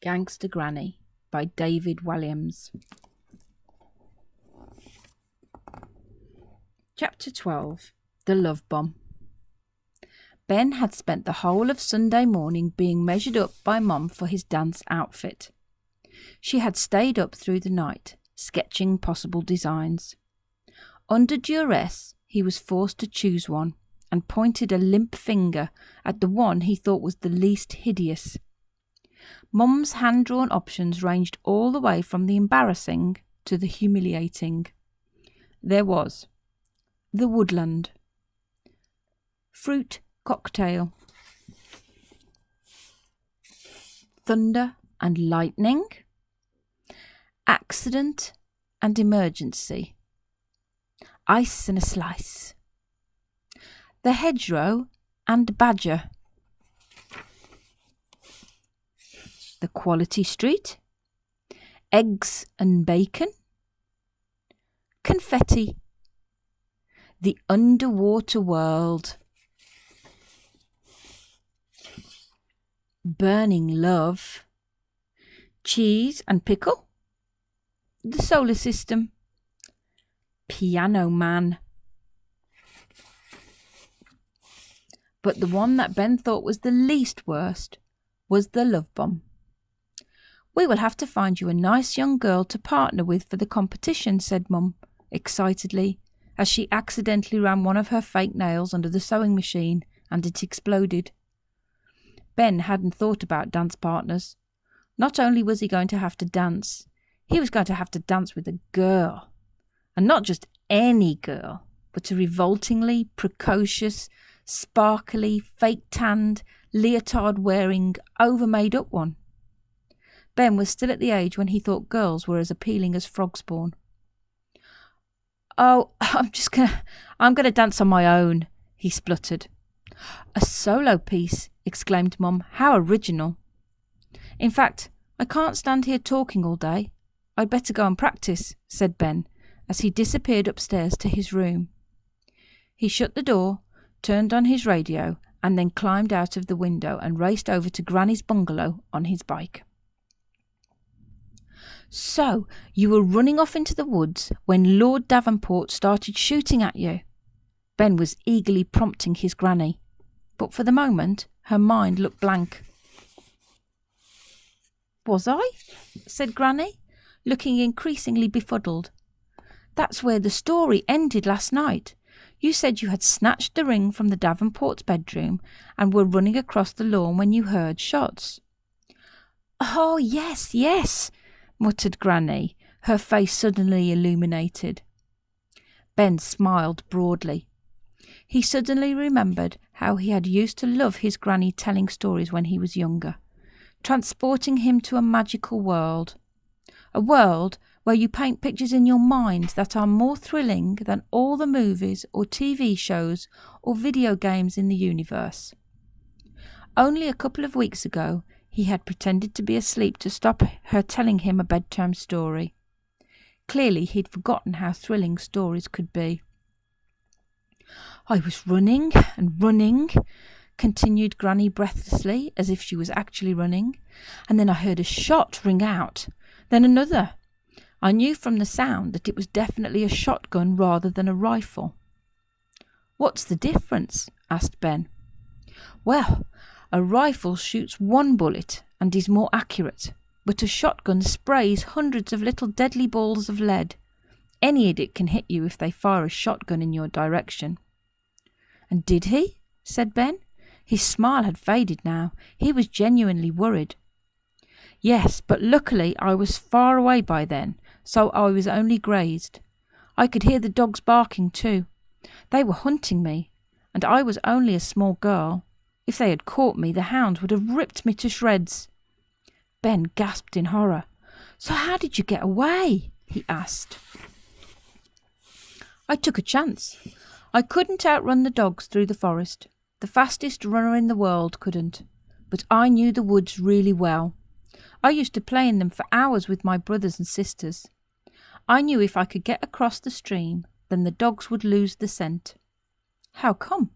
Gangsta Granny by David Walliams. Chapter 12. The Love Bomb. Ben had spent the whole of Sunday morning being measured up by Mum for his dance outfit. She had stayed up through the night, sketching possible designs. Under duress, he was forced to choose one, and pointed a limp finger at the one he thought was the least hideous. Mum's hand-drawn options ranged all the way from the embarrassing to the humiliating. There was the woodland, fruit cocktail, thunder and lightning, accident and emergency, ice and a slice, the hedgerow and badger, the quality street, eggs and bacon, confetti, the underwater world, burning love, cheese and pickle, the solar system, piano man. But the one that Ben thought was the least worst was the love bomb. "We will have to find you a nice young girl to partner with for the competition," said Mum, excitedly, as she accidentally ran one of her fake nails under the sewing machine and it exploded. Ben hadn't thought about dance partners. Not only was he going to have to dance, he was going to have to dance with a girl. And not just any girl, but a revoltingly precocious, sparkly, fake-tanned, leotard-wearing, over-made-up one. Ben was still at the age when he thought girls were as appealing as frog spawn. "Oh, I'm gonna dance on my own," he spluttered. "A solo piece," exclaimed Mum. "How original." "In fact, I can't stand here talking all day. I'd better go and practice," said Ben, as he disappeared upstairs to his room. He shut the door, turned on his radio, and then climbed out of the window and raced over to Granny's bungalow on his bike. "So, you were running off into the woods when Lord Davenport started shooting at you?" Ben was eagerly prompting his Granny, but for the moment her mind looked blank. "Was I?" said Granny, looking increasingly befuddled. "That's where the story ended last night. You said you had snatched the ring from the Davenport's bedroom and were running across the lawn when you heard shots." "Oh, yes," muttered Granny, her face suddenly illuminated. Ben smiled broadly. He suddenly remembered how he had used to love his Granny telling stories when he was younger, transporting him to a magical world. A world where you paint pictures in your mind that are more thrilling than all the movies or TV shows or video games in the universe. Only a couple of weeks ago, he had pretended to be asleep to stop her telling him a bedtime story. Clearly, he'd forgotten how thrilling stories could be. "I was running and running," continued Granny breathlessly, as if she was actually running, "and then I heard a shot ring out, then another. I knew from the sound that it was definitely a shotgun rather than a rifle." "What's the difference?" asked Ben. "Well, a rifle shoots one bullet and is more accurate, but a shotgun sprays hundreds of little deadly balls of lead. Any idiot can hit you if they fire a shotgun in your direction." "And did he?" said Ben. His smile had faded now. He was genuinely worried. "Yes, but luckily I was far away by then, so I was only grazed. I could hear the dogs barking too. They were hunting me, and I was only a small girl. If they had caught me, the hounds would have ripped me to shreds." Ben gasped in horror. "So how did you get away?" he asked. "I took a chance. I couldn't outrun the dogs through the forest. The fastest runner in the world couldn't. But I knew the woods really well. I used to play in them for hours with my brothers and sisters. I knew if I could get across the stream, then the dogs would lose the scent." "How come?"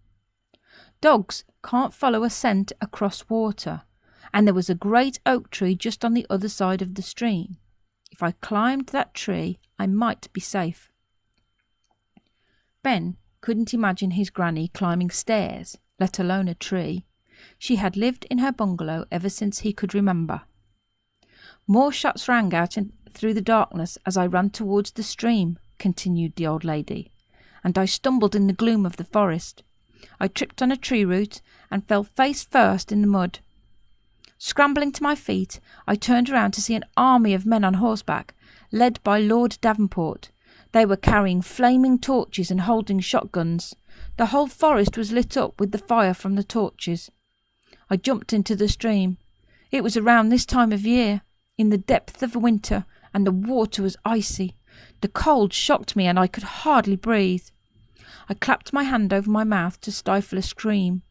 "Dogs can't follow a scent across water, and there was a great oak tree just on the other side of the stream. If I climbed that tree, I might be safe. Ben couldn't imagine his granny climbing stairs, let alone a tree. She had lived in her bungalow ever since he could remember. More shots rang out through the darkness as I ran towards the stream, continued the old lady, and I stumbled in the gloom of the forest. I tripped on a tree root and fell face first in the mud. Scrambling to my feet, I turned around to see an army of men on horseback, led by Lord Davenport. They were carrying flaming torches and holding shotguns. The whole forest was lit up with the fire from the torches. I jumped into the stream. It was around this time of year, in the depth of winter, and the water was icy. The cold shocked me and I could hardly breathe. I clapped my hand over my mouth to stifle a scream.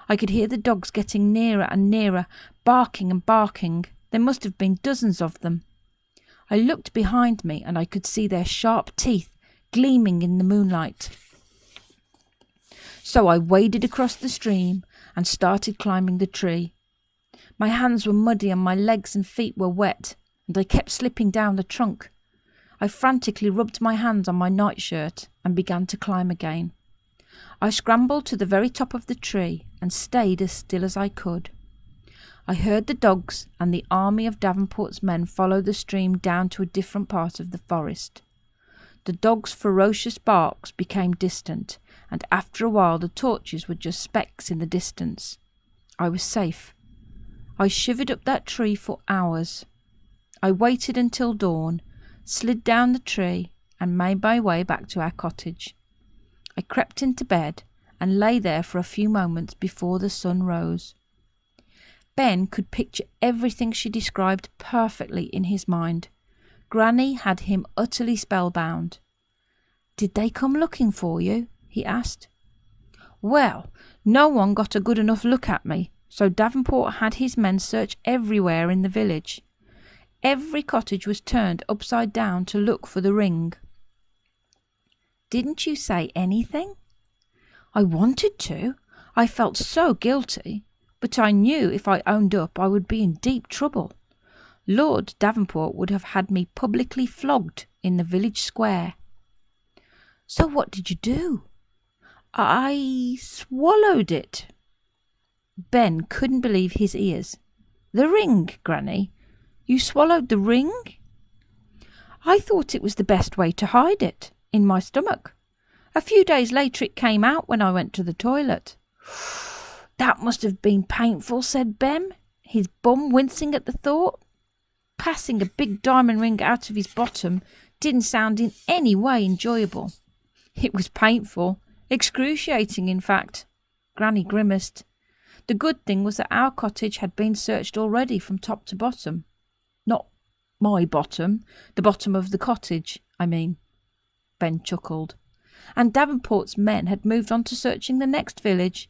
I could hear the dogs getting nearer and nearer, barking and barking. There must have been dozens of them. I looked behind me and I could see their sharp teeth gleaming in the moonlight. So I waded across the stream and started climbing the tree. My hands were muddy and my legs and feet were wet, and I kept slipping down the trunk. I frantically rubbed my hands on my nightshirt and began to climb again. I scrambled to the very top of the tree and stayed as still as I could. I heard the dogs and the army of Davenport's men follow the stream down to a different part of the forest. The dogs' ferocious barks became distant, and after a while the torches were just specks in the distance. I was safe. I shivered up that tree for hours. I waited until dawn, slid down the tree, and made my way back to our cottage. I crept into bed and lay there for a few moments before the sun rose. Ben could picture everything she described perfectly in his mind. Granny had him utterly spellbound. "Did they come looking for you?" he asked. "Well, no one got a good enough look at me, so Davenport had his men search everywhere in the village. Every cottage was turned upside down to look for the ring." "Didn't you say anything?" "I wanted to. I felt so guilty. But I knew if I owned up I would be in deep trouble. Lord Davenport would have had me publicly flogged in the village square." "So what did you do?" "I swallowed it." Ben couldn't believe his ears. "The ring, Granny? You swallowed the ring?" "I thought it was the best way to hide it, in my stomach. A few days later it came out when I went to the toilet." "That must have been painful," said Ben, his bum wincing at the thought. Passing a big diamond ring out of his bottom didn't sound in any way enjoyable. "It was painful, excruciating in fact." Granny grimaced. "The good thing was that our cottage had been searched already from top to bottom. Not my bottom, the bottom of the cottage, I mean." Ben chuckled. "And Davenport's men had moved on to searching the next village.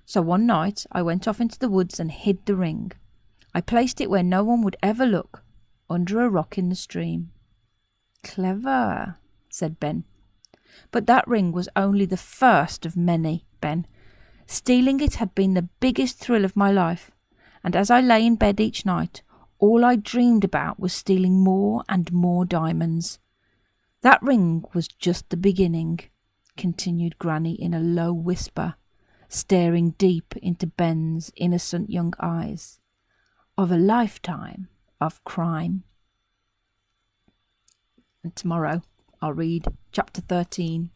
So one night I went off into the woods and hid the ring. I placed it where no one would ever look, under a rock in the stream." "Clever," said Ben. "But that ring was only the first of many, Ben. Stealing it had been the biggest thrill of my life, and as I lay in bed each night, all I dreamed about was stealing more and more diamonds. That ring was just the beginning," continued Granny in a low whisper, staring deep into Ben's innocent young eyes, "of a lifetime of crime." And tomorrow I'll read chapter 13.